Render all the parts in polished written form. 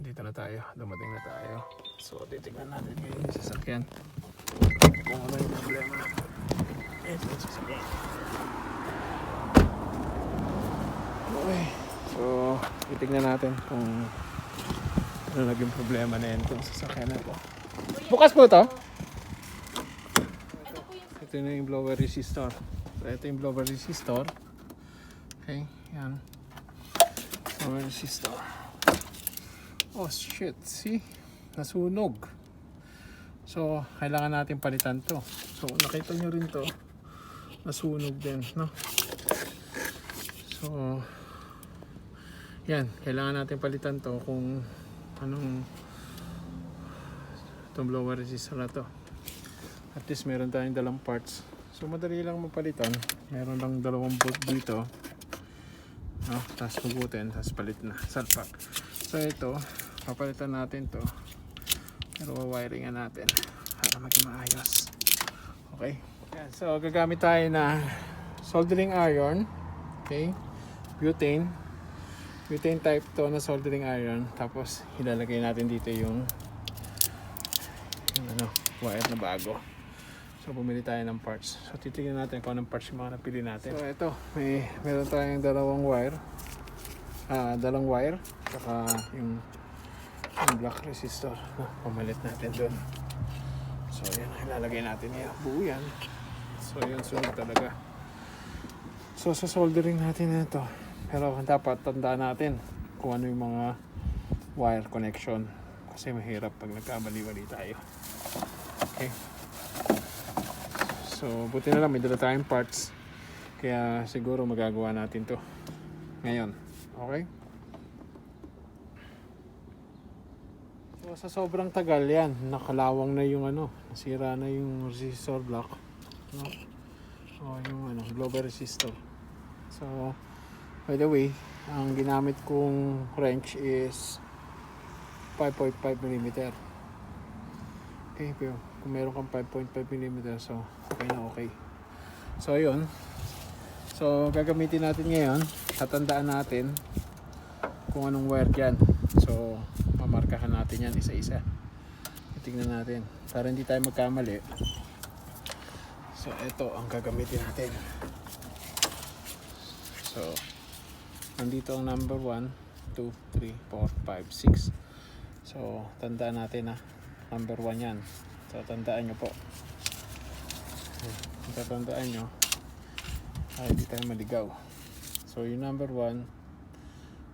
Dito na tayo, dumating na tayo. So titignan natin ngayon yung sasakyan kung ano yung problema. Ito yung sasakyan. Okay, so titignan natin kung ano naging problema na yun kung sasakyan na ito. Bukas po ito? Ito na yung blower resistor. So ito yung blower resistor. Okay, yan. Blower resistor. Oh shit, see? Nasunog. So, kailangan natin palitan to. So, nakita nyo rin to. Nasunog din, no? So, yan. Kailangan natin palitan to kung anong itong blower resistor na to. At least meron tayong dalang parts. So, madali lang mapalitan. Meron lang 2 bolt dito. No? Tapos hugutin, tapos palit na. Salpak. So, ito. Papalitan natin to. Pero wiringan natin para maging maayos. Okay. Yan. So gagamit tayo na soldering iron. Okay. Butane type to na soldering iron. Tapos ilalagay natin dito yung wire na bago. So bumili tayo ng parts. So titignan natin kung anong parts yung mga napili natin. So ito, meron tayong dalawang wire. Saka yung black resistor na pamalit natin doon. So yan, ilalagay natin yan. Buo yan. So yun, sunog talaga. So sa soldering natin na ito. Pero dapat tandaan natin kung ano yung mga wire connection. Kasi mahirap pag nagkamali-mali tayo. Okay. So buti na lang may dala tayong parts. Kaya siguro magagawa natin to ngayon. Okay. So, sa sobrang tagal yan, nakalawang na yung nasira na yung resistor block, no? O yung blower resistor. So, by the way, ang ginamit kong wrench is 5.5 mm. Okay, pero kung meron kang 5.5 mm, so okay na okay. So, yun. So, gagamitin natin ngayon, tatandaan natin kung anong wire dyan. So, mamarkahan natin yan isa-isa. Tingnan natin para hindi tayo magkamali. So ito ang gagamitin natin. So nandito ang number 1, 2, 3, 4, 5, 6. So tandaan natin number 1 yan. So tandaan nyo po. Tatandaan nyo ay hindi tayo maligaw. So yung number 1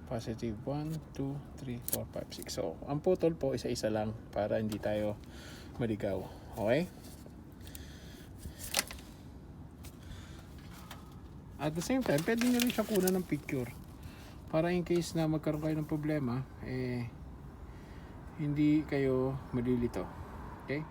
positive 1, 2, 3, 4, 5, 6. So, ang putol po isa-isa lang para hindi tayo maligaw. Okay? At the same time, pwede nyo rin siya kunan ng picture. Para in case na magkaroon kayo ng problema, hindi kayo malilito. Okay?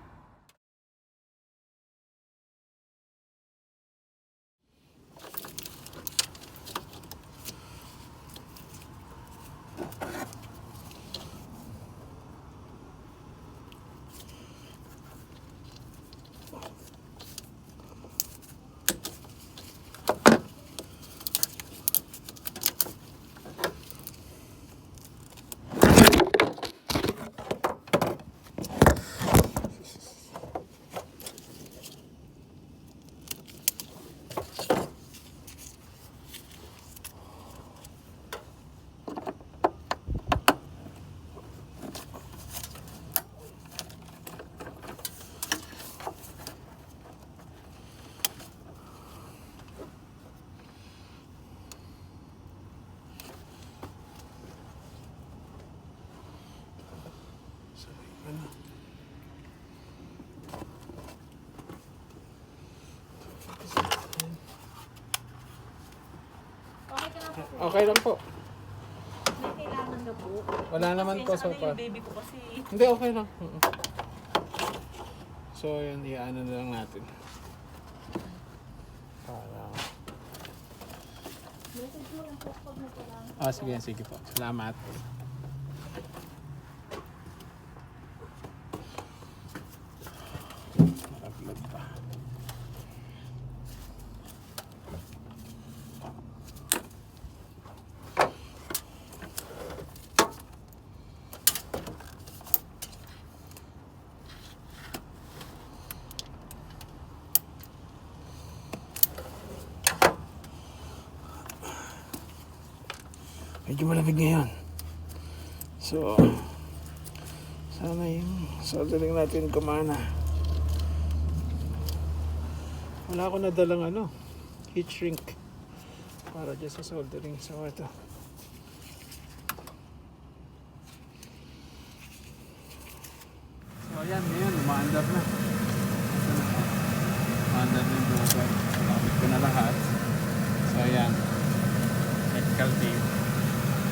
Okay lang po. May kailangan na po. Wala naman po so far. Yung baby ko kasi. Hindi, okay lang. So, yun, iano na lang natin. Para... Message mo lang po pag nagkailangan. Sige po. Salamat. Naka-vlog pa. Medyo malamig ngayon. So, sana yung soldering natin kumana. Wala ako nadalang heat shrink para dyan sa soldering. So, ito. So, ayan, ngayon, umaandar na. Umaandar na yung buhay. Nakapit ko na lahat. So, ayan. Medical team.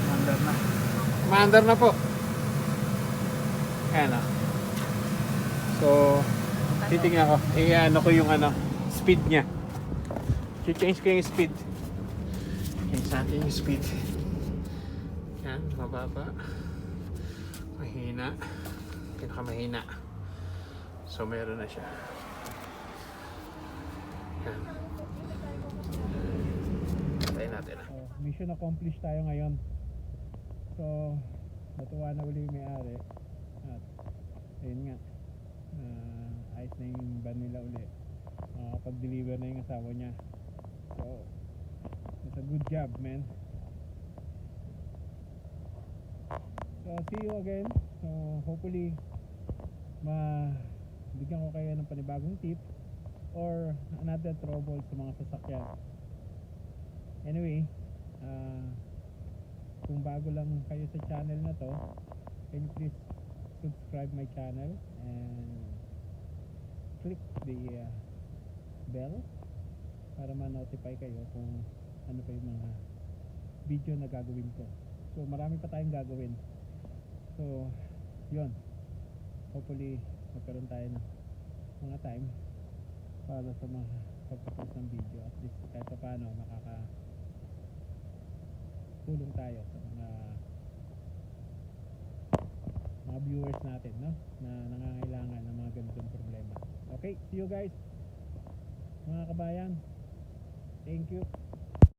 Umaandar na. Umaandar na po. Ayan, So, titingnan ko. I-ano ko yung speed niya. I-change ko yung speed. Change natin yung speed. Yan, mababa. Mahina. Pinakamahina. So, meron na siya. Yan. Tayo natin. Mission accomplished tayo ngayon. So, natuwa na uli yung may-ari. At, ayun nga. Ayos na yung van nila uli. Makakapag-deliver na yung asawa niya. So, it's a good job, man. So, see you again. So, hopefully, bigyan ko kayo ng panibagong tip or another trouble sa mga sasakyan. Anyway, kung bago lang kayo sa channel na to, can you please subscribe my channel and click the bell para ma-notify kayo kung ano pa yung mga video na gagawin ko. So marami pa tayong gagawin. So yun, hopefully magkaroon tayo ng mga time para sa mga pagpapost ng video. At least kahit pa paano tulong tayo sa mga viewers natin, no? Na nangangailangan ng mga ganitong problema. Okay, see you guys mga kabayan. Thank you.